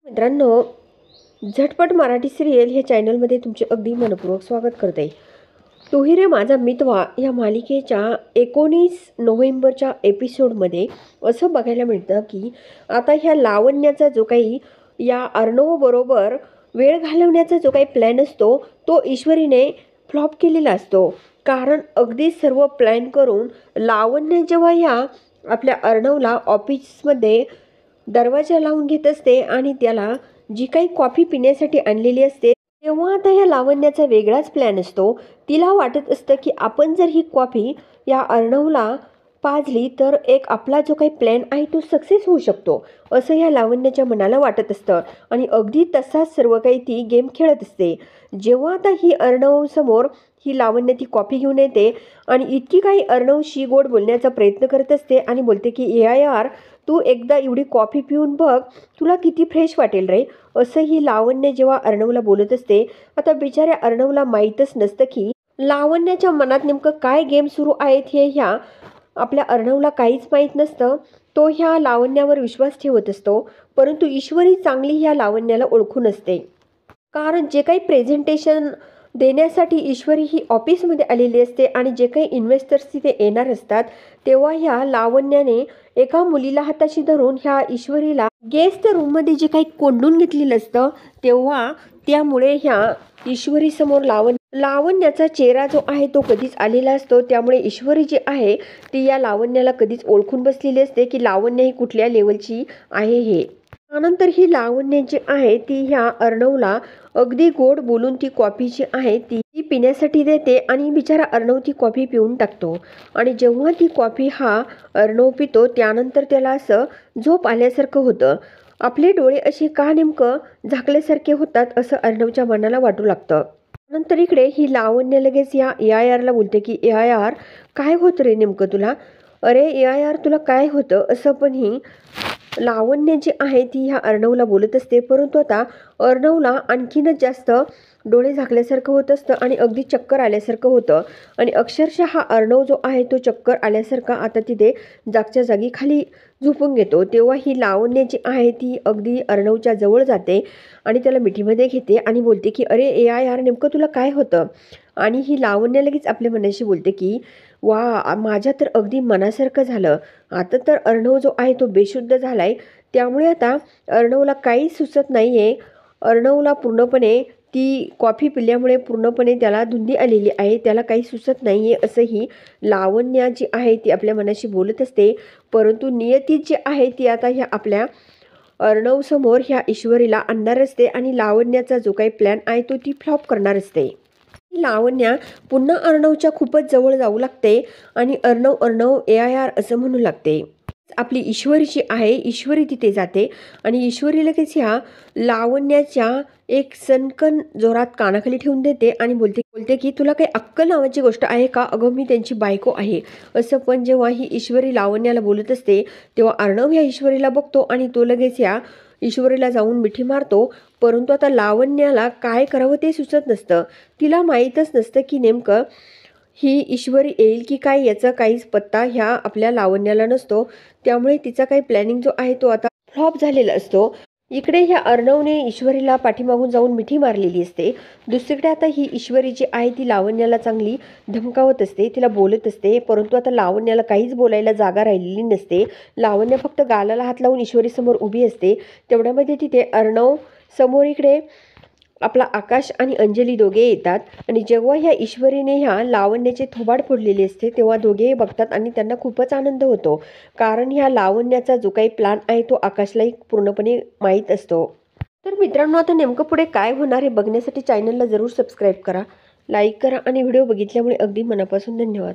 मित्रांनो, झटपट मराठी सिरियल ह्या चॅनलमध्ये तुमचे अगदी मनपूर्वक स्वागत करते. तू ही रे माझा मितवा या मालिकेच्या 19 नोव्हेंबरच्या एपिसोडमध्ये असं बघायला मिळतं की आता ह्या लावण्याचा जो काही या अर्णवबरोबर वेळ घालवण्याचा जो काही प्लॅन असतो तो ईश्वरीने फ्लॉप केलेला असतो. कारण अगदी सर्व प्लॅन करून लावण्य जेव्हा या आपल्या अर्णवला ऑफिसमध्ये दरवाजा लावून घेत असते आणि त्याला जी काही कॉफी पिण्यासाठी आणलेली असते तेव्हा आता या लावण्याचा वेगळाच प्लॅन असतो. तिला वाटत असतं की आपण जर ही कॉफी या अर्णवला पाजली तर एक आपला जो काही प्लॅन आहे तो सक्सेस होऊ शकतो असं ह्या लावण्याच्या मनाला वाटत असतं. आणि अगदी तसाच सर्व काही ती गेम खेळत असते. जेव्हा आता ही अर्णव समोर ही लावण्य ती कॉफी घेऊन येते आणि इतकी काही अर्णवशी गोड बोलण्याचा प्रयत्न करत असते आणि बोलते की यार तू एकदा एवढी कॉफी पिऊन बघ, तुला किती फ्रेश वाटेल रे, असं ही लावण्य जेव्हा अर्णवला बोलत असते. आता बिचाऱ्या अर्णवला माहीतच नसतं की लावण्याच्या मनात नेमकं काय गेम सुरू आहेत हे ह्या आपल्या अर्णवला काहीच माहीत नसतं. तो ह्या लावण्यावर विश्वास ठेवत असतो. परंतु ईश्वरी चांगली ह्या लावण्याला ओळखून असते. कारण जे काही प्रेझेंटेशन देण्यासाठी ईश्वरी ही ऑफिसमध्ये आलेली असते आणि जे काही इन्व्हेस्टर्स तिथे येणार असतात तेव्हा ह्या लावण्याने एका मुलीला हाताशी धरून ह्या ईश्वरीला गेस्ट रूममध्ये जे काही कोंडून घेतलेलं असतं तेव्हा त्यामुळे ह्या ईश्वरीसमोर लावण्याचा चेहरा जो आहे तो कधीच आलेला असतो. त्यामुळे ईश्वरी जी आहे ती या लावण्याला कधीच ओळखून बसलेली असते की लावण्य ही कुठल्या लेवलची आहे हे. त्यानंतर ही लावण्य जी आहे ती ह्या अर्णवला अगदी गोड बोलून ती कॉफी जी आहे ती पिण्यासाठी देते आणि बिचारा अर्णव ती कॉफी पिऊन टाकतो. आणि जेव्हा ती कॉफी हा अर्णव पितो त्यानंतर त्याला असं झोप आल्यासारखं होतं. आपले डोळे असे का नेमकं झाकल्यासारखे होतात असं अर्णवच्या मनाला वाटू लागतं. नंतर इकडे ही लावण्य लगेच या AIRला बोलते की AIR काय होतं रे नेमकं तुला, अरे AIR तुला काय होतं, असं पण ही लावण्य जी आहे ती ह्या अर्णवला बोलत असते. परंतु आता अर्णवला आणखीनच जास्त डोळे झाकल्यासारखं होत असतं आणि अगदी चक्कर आल्यासारखं होतं. आणि अक्षरशः हा अर्णव जो आहे तो चक्कर आल्यासारखा आता तिथे जागच्या जागी खाली झोपून घेतो. तेव्हा ही लावण्य जी आहे ती अगदी अर्णवच्या जवळ जाते आणि त्याला मिठीमध्ये घेते आणि बोलते की अरे AIR नेमकं तुला काय होतं. आणि ही लावण्य लगेच आपल्या मनाशी बोलते की वा, माझ्या तर अगदी मनासारखं झालं. आता तर अर्णव जो आहे तो बेशुद्ध झाला आहे. त्यामुळे आता अर्णवला काही सुचत नाही आहे. अर्णवला पूर्णपणे ती कॉफी पिल्यामुळे पूर्णपणे त्याला धुंदी आलेली आहे. त्याला काही सुचत नाही आहे असंही लावण्या जी आहे ती आपल्या मनाशी बोलत असते. परंतु नियती जी आहे ती आता ह्या आपल्या अर्णवसमोर ह्या ईश्वरीला आणणार असते आणि लावण्याचा जो काही प्लॅन आहे तो ती फ्लॉप करणार असते. लावण्या पुन्हा अर्णवच्या खूपच जवळ जाऊ लागते आणि अर्णव AIR असं म्हणू लागते. आपली ईश्वरी जी आहे ईश्वरी तिथे जाते आणि ईश्वरी लगेच ह्या लावण्याच्या एक सणकण जोरात कानाखाली ठेवून देते आणि बोलते की तुला काही अक्कल नावाची गोष्ट आहे का, अगं मी त्यांची बायको आहे असं. पण जेव्हा ही ईश्वरी लावण्याला बोलत असते तेव्हा अर्णव ह्या ईश्वरीला बघतो आणि तो लगेच या ईश्वरीला जाऊन मिठी मारतो. परंतु आता लावण्याला काय करावं ते सुचत नसतं. तिला माहीतच नसतं की नेमकं ही ईश्वरी येईल की काय याचा काहीच पत्ता ह्या आपल्या लावण्याला नसतो. त्यामुळे तिचा काही प्लॅनिंग जो आहे तो आता फ्लॉप झालेला असतो. इकडे ह्या अर्णवने ईश्वरीला पाठीमागून जाऊन मिठी मारलेली असते. दुसरीकडे आता ही ईश्वरी जी आहे ती लावण्याला चांगली धमकावत असते, तिला बोलत असते. परंतु आता लावण्याला काहीच बोलायला जागा राहिलेली नसते. लावण्य फक्त गालाला हात लावून ईश्वरीसमोर उभी असते. तेवढ्यामध्ये तिथे अर्णव समोर इकडे आपला आकाश आणि अंजली दोघे येतात. आणि जेव्हा ह्या ईश्वरीने ह्या लावण्याचे थोबाड फोडलेले असते तेव्हा दोघेही बघतात आणि त्यांना खूपच आनंद होतो. कारण ह्या लावण्याचा जो काही प्लॅन आहे तो आकाशलाही पूर्णपणे माहीत असतो. तर मित्रांनो, आता नेमकं पुढे काय होणार हे बघण्यासाठी चॅनलला जरूर सबस्क्राईब करा, लाईक करा आणि व्हिडिओ बघितल्यामुळे अगदी मनापासून धन्यवाद.